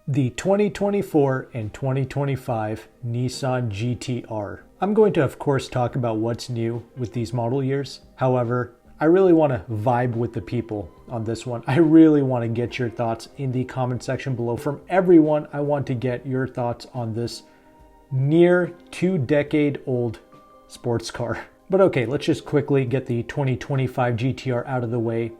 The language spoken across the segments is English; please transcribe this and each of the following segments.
The 2024 and 2025 Nissan GTR. I'm going to, of course, talk about what's new with these model years. However, I really want to vibe with the people on this one. I really want to get your thoughts in the comment section below. From everyone, I want to get your thoughts on this near 2-decade-old sports car. But okay, let's just quickly get the 2025 GTR out of the way.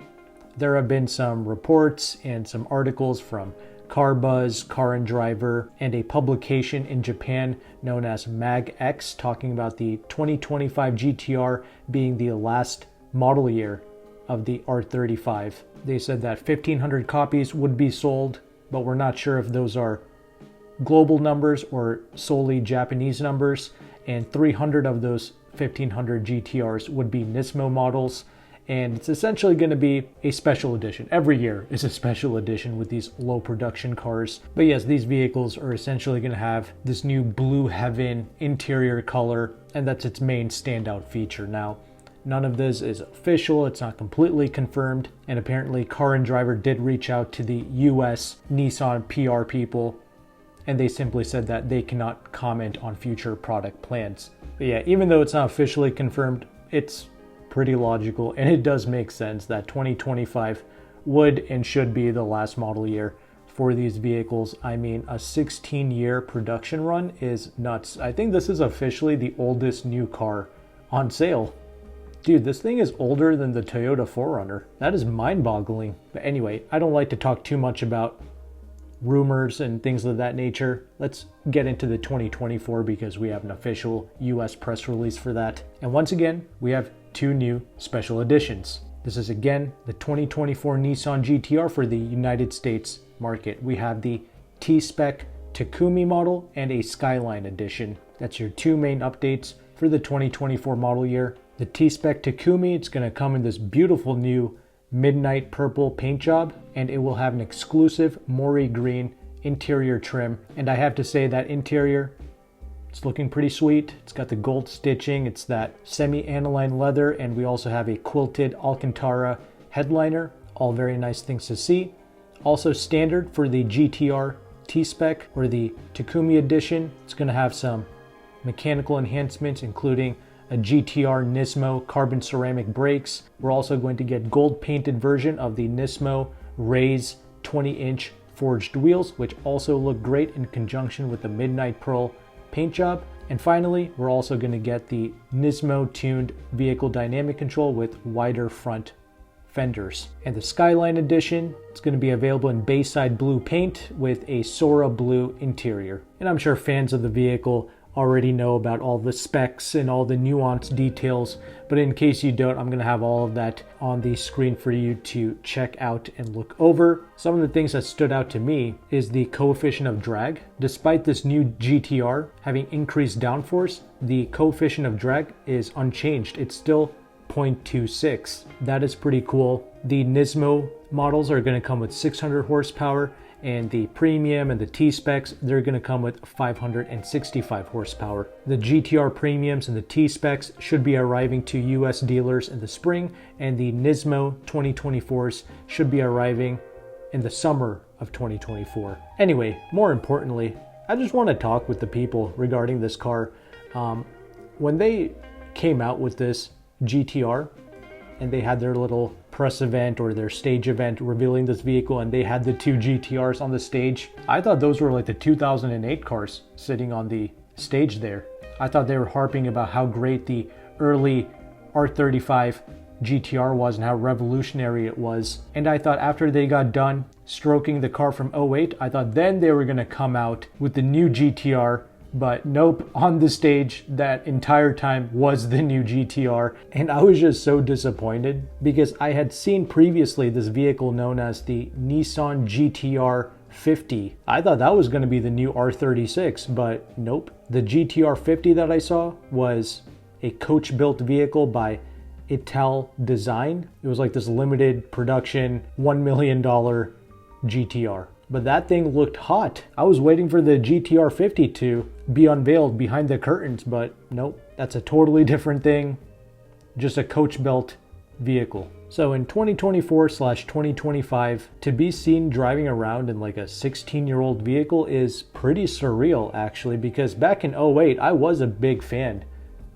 There have been some reports and some articles from Car Buzz, Car and Driver, and a publication in Japan known as MagX talking about the 2025 GTR being the last model year of the R35. They said that 1,500 copies would be sold, but we're not sure if those are global numbers or solely Japanese numbers, and 300 of those 1,500 GTRs would be Nismo models. And it's essentially going to be a special edition. Every year is a special edition with these low production cars. But yes, these vehicles are essentially going to have this new blue heaven interior color, and that's its main standout feature. Now, none of this is official. It's not completely confirmed. And apparently Car and Driver did reach out to the US Nissan PR people, and they simply said that they cannot comment on future product plans. But yeah, even though it's not officially confirmed, it's pretty logical, and it does make sense that 2025 would and should be the last model year for these vehicles. I mean, a 16-year production run is nuts. I think this is officially the oldest new car on sale. Dude, this thing is older than the Toyota 4Runner. That is mind-boggling. But anyway, I don't like to talk too much about rumors and things of that nature. Let's get into the 2024 because we have an official US press release for that. And once again, we have two new special editions. This is again the 2024 Nissan GTR for the United States market. We have the T-Spec Takumi model and a Skyline edition. That's your two main updates for the 2024 model year. The T-Spec Takumi, it's going to come in this beautiful new midnight purple paint job, and it will have an exclusive Mori green interior trim. And I have to say that interior, it's looking pretty sweet. It's got the gold stitching, it's that semi-aniline leather, and we also have a quilted Alcantara headliner. All very nice things to see. Also standard for the GTR T-Spec or the Takumi edition, it's going to have some mechanical enhancements, including a GTR Nismo carbon ceramic brakes. We're also going to get gold painted version of the Nismo Raise 20-inch forged wheels, which also look great in conjunction with the midnight pearl paint job. And finally, we're also going to get the Nismo tuned vehicle dynamic control with wider front fenders. And the Skyline edition, it's going to be available in Bayside blue paint with a Sora blue interior. And I'm sure fans of the vehicle already know about all the specs and all the nuanced details, but in case you don't, I'm going to have all of that on the screen for you to check out and look over. Some of the things that stood out to me is the coefficient of drag. Despite this new GTR having increased downforce, the coefficient of drag is unchanged. It's still 0.26. That is pretty cool. The Nismo models are going to come with 600 horsepower, and the Premium and the T-Specs, they're going to come with 565 horsepower. The GTR Premiums and the T-Specs should be arriving to US dealers in the spring, and the Nismo 2024s should be arriving in the summer of 2024. Anyway, more importantly, I just want to talk with the people regarding this car. When they came out with this GTR and they had their little press event or their stage event revealing this vehicle, and they had the two GTRs on the stage, I thought those were like the 2008 cars sitting on the stage there. I thought they were harping about how great the early R35 GTR was and how revolutionary it was. And I thought after they got done stroking the car from 08, I thought then they were going to come out with the new GTR. But nope, on the stage that entire time was the new GTR, and I was just so disappointed because I had seen previously this vehicle known as the Nissan GTR 50. I thought that was going to be the new R36, but nope. The GTR 50 that I saw was a coach-built vehicle by Ital Design. It was like this limited production $1 million GTR. But that thing looked hot. I was waiting for the GTR 50 to be unveiled behind the curtains, but nope. That's a totally different thing. Just a coach-built vehicle. So in 2024/2025, to be seen driving around in like a 16-year-old vehicle is pretty surreal actually, because back in '08, I was a big fan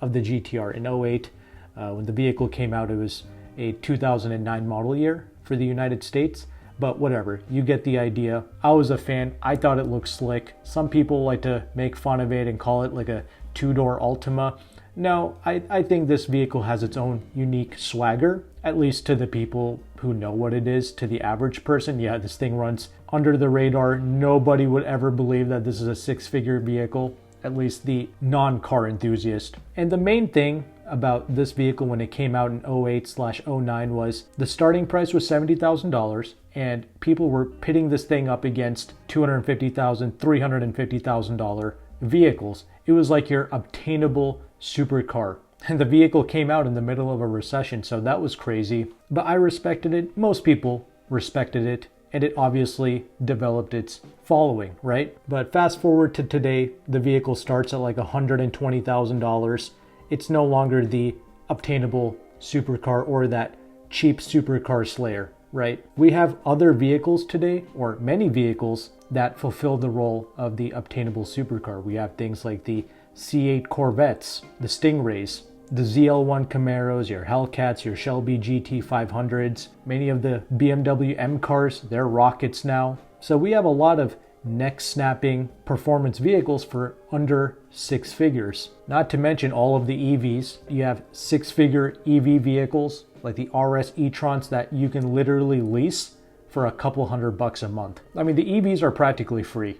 of the GTR. In '08, when the vehicle came out, it was a 2009 model year for the United States. But whatever, you get the idea. I was a fan. I thought it looked slick. Some people like to make fun of it and call it like a two-door Altima. No, I think this vehicle has its own unique swagger, at least to the people who know what it is. To the average person, yeah, this thing runs under the radar. Nobody would ever believe that this is a six-figure vehicle, at least the non-car enthusiast. And the main thing about this vehicle when it came out in '08/09 was the starting price was $70,000, and people were pitting this thing up against $250,000, $350,000 vehicles. It was like your obtainable supercar. And the vehicle came out in the middle of a recession, so that was crazy. But I respected it. Most people respected it, and it obviously developed its following, right? But fast forward to today, the vehicle starts at like $120,000. It's no longer the obtainable supercar or that cheap supercar slayer, right? We have other vehicles today, or many vehicles, that fulfill the role of the obtainable supercar. We have things like the C8 Corvettes, the Stingrays, the ZL1 Camaros, your Hellcats, your Shelby GT500s, many of the BMW M cars, they're rockets now. So we have a lot of neck-snapping performance vehicles for under six figures. Not to mention all of the EVs. You have six-figure EV vehicles like the RS e-trons that you can literally lease for a couple $100 a month. I mean, the EVs are practically free.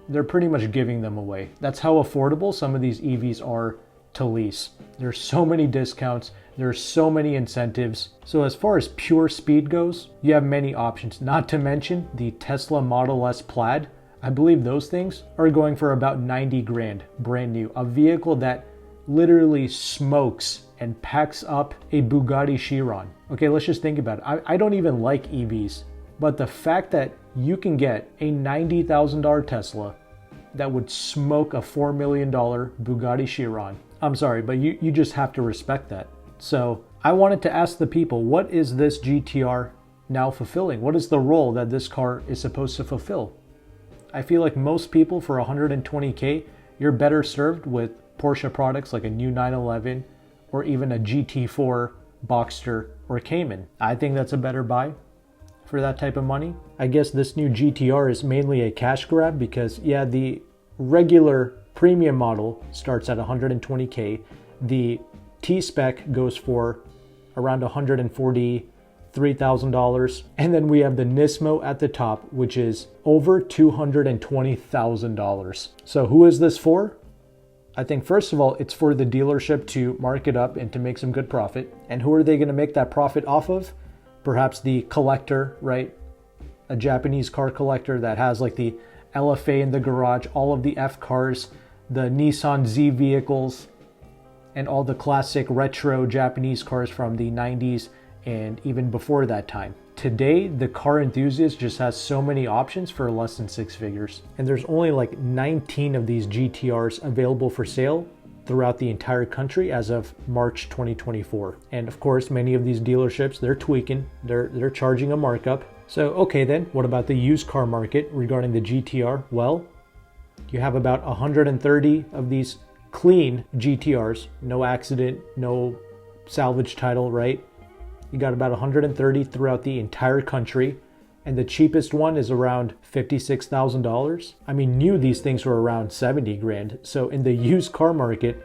They're pretty much giving them away. That's how affordable some of these EVs are to lease. There's so many discounts. There's so many incentives. So as far as pure speed goes, you have many options. Not to mention the Tesla Model S Plaid. I believe those things are going for about 90 grand, brand new. A vehicle that literally smokes and packs up a Bugatti Chiron. Okay, let's just think about it. I don't even like EVs, but the fact that you can get a $90,000 Tesla that would smoke a $4 million Bugatti Chiron, I'm sorry, but you just have to respect that. So I wanted to ask the people, what is this GTR now fulfilling? What is the role that this car is supposed to fulfill? I feel like most people for 120K, you're better served with Porsche products like a new 911 or even a GT4, Boxster, or Cayman. I think that's a better buy for that type of money. I guess this new GTR is mainly a cash grab because, yeah, the regular premium model starts at 120K. The T-Spec goes for around $143,000. And then we have the Nismo at the top, which is over $220,000. So who is this for? I think first of all, it's for the dealership to mark it up and to make some good profit. And who are they going to make that profit off of? Perhaps the collector, right? A Japanese car collector that has like the LFA in the garage, all of the F cars, the Nissan Z vehicles, and all the classic retro Japanese cars from the 90s and even before that time. Today, the car enthusiast just has so many options for less than six figures. And there's only like 19 of these GTRs available for sale throughout the entire country as of March 2024. And of course, many of these dealerships, they're tweaking, they're charging a markup. So, okay then, what about the used car market regarding the GTR? Well, you have about 130 of these clean GTRs, no accident, no salvage title, right? You got about 130 throughout the entire country. And the cheapest one is around $56,000. I mean, new these things were around 70 grand. So in the used car market,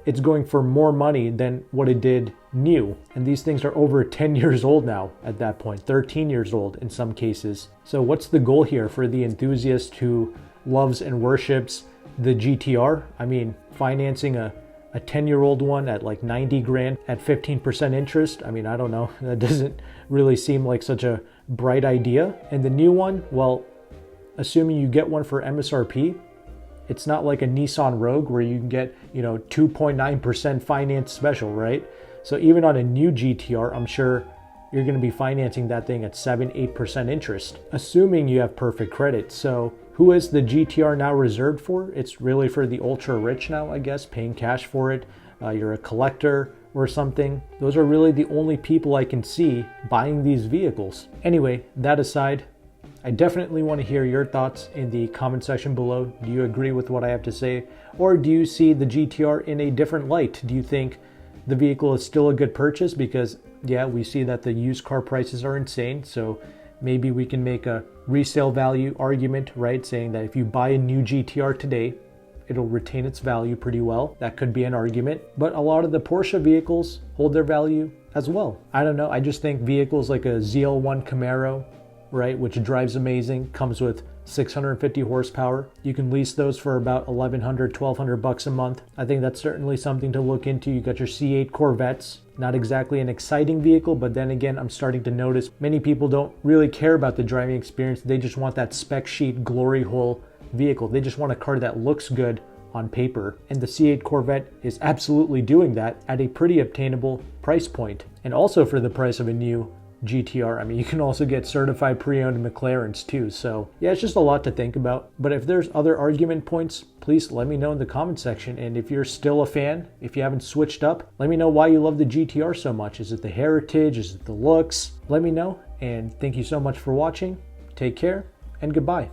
it's going for more money than what it did new. And these things are over 10 years old now at that point, 13 years old in some cases. So what's the goal here for the enthusiast who loves and worships the GTR? I mean, financing a 10-year-old one at like 90 grand at 15% interest. I mean, I don't know. That doesn't really seem like such a bright idea. And the new one, well, assuming you get one for MSRP, it's not like a Nissan Rogue where you can get, 2.9% finance special, right? So even on a new GTR, I'm sure you're going to be financing that thing at 7-8% interest, assuming you have perfect credit. So who is the GTR now reserved for? It's really for the ultra rich now, I guess, paying cash for it. You're a collector, or something. Those are really the only people I can see buying these vehicles. Anyway, that aside, I definitely want to hear your thoughts in the comment section below. Do you agree with what I have to say? Or do you see the GTR in a different light? Do you think the vehicle is still a good purchase? Because yeah, we see that the used car prices are insane. So maybe we can make a resale value argument, right? Saying that if you buy a new GTR today, it'll retain its value pretty well. That could be an argument. But a lot of the Porsche vehicles hold their value as well. I don't know. I just think vehicles like a ZL1 Camaro, right, which drives amazing, comes with 650 horsepower. You can lease those for about $1,100-$1,200 a month. I think that's certainly something to look into. You got your C8 Corvettes, not exactly an exciting vehicle, but then again, I'm starting to notice many people don't really care about the driving experience. They just want that spec sheet glory hole vehicle. They just want a car that looks good on paper. And the C8 Corvette is absolutely doing that at a pretty obtainable price point. And also for the price of a new GTR. I mean, you can also get certified pre-owned McLarens too. So yeah, it's just a lot to think about. But if there's other argument points, please let me know in the comment section. And if you're still a fan, if you haven't switched up, let me know why you love the GTR so much. Is it the heritage? Is it the looks? Let me know. And thank you so much for watching. Take care and goodbye.